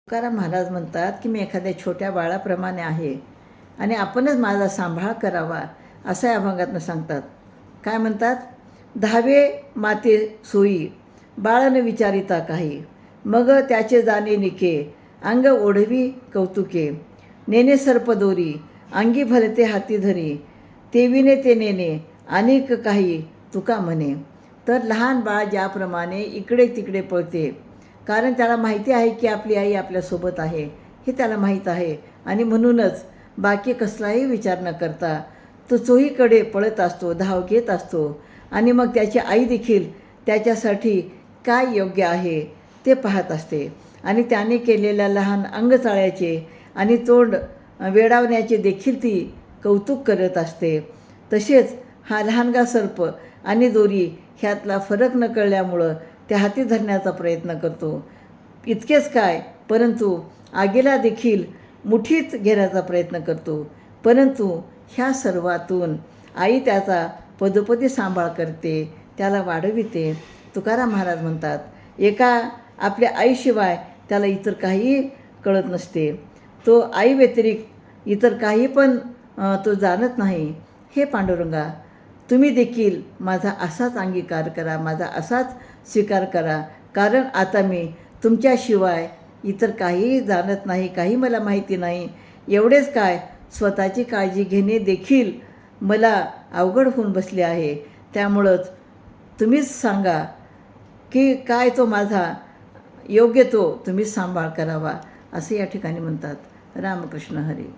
तुकाराम महाराज म्हणतात की मी एखाद्या छोट्या बाळाप्रमाणे आहे आणि आपणच माझा सांभाळ करावा असं या अभंगातनं सांगतात. काय म्हणतात? धावे माते सोयी बाळन विचारिता काही, मग त्याचे जाणे निके अंग ओढवी कौतुके, नेने सर्पदोरी अंगी भरते हाती धरी, तेविने ते नेणे अनेक काही तुका म्हणे. तर लहान बाळ ज्याप्रमाणे इकडे तिकडे पळते, कारण त्याला माहिती आहे की आपली आई आपल्यासोबत आहे, हे त्याला माहीत आहे आणि म्हणूनच बाकी कसलाही विचार न करता तो चोहीकडे पळत असतो, धाव घेत असतो आणि मग त्याची आई देखील त्याच्यासाठी काय योग्य आहे ते पाहत असते आणि त्याने केलेल्या लहान अंगचाळ्याचे आणि तोंड वेडावण्याचे देखील ती कौतुक करत असते. तसेच हा लहानगा सर्प आणि दोरी ह्यातला फरक न कळल्यामुळं त्या हाती धरण्याचा प्रयत्न करतो. इतकेच काय, परंतु आगीला देखील मुठीत घेण्याचा प्रयत्न करतो. परंतु ह्या सर्वातून आई त्याचा पदोपदी सांभाळ करते, त्याला वाढविते. तुकाराम महाराज म्हणतात, एका आपल्या आईशिवाय त्याला इतर काही कळत नसते. तो आई व्यतिरिक्त इतर काही पण तो जाणत नाही. हे पांडुरंगा, तुम्ही देखील माझा असाच अंगीकार करा, माझा असाच स्वीकार करा, कारण आता मी तुमच्याशिवाय इतर काहीही जाणत नाही, काही मला माहिती नाही. एवढेच काय, स्वतःची काळजी घेणे देखील मला अवघड होऊन बसले आहे. त्यामुळंच तुम्हीच सांगा की काय तो माझा योग्य तो तुम्हीच सांभाळ करावा, असे या ठिकाणी म्हणतात. रामकृष्ण हरी.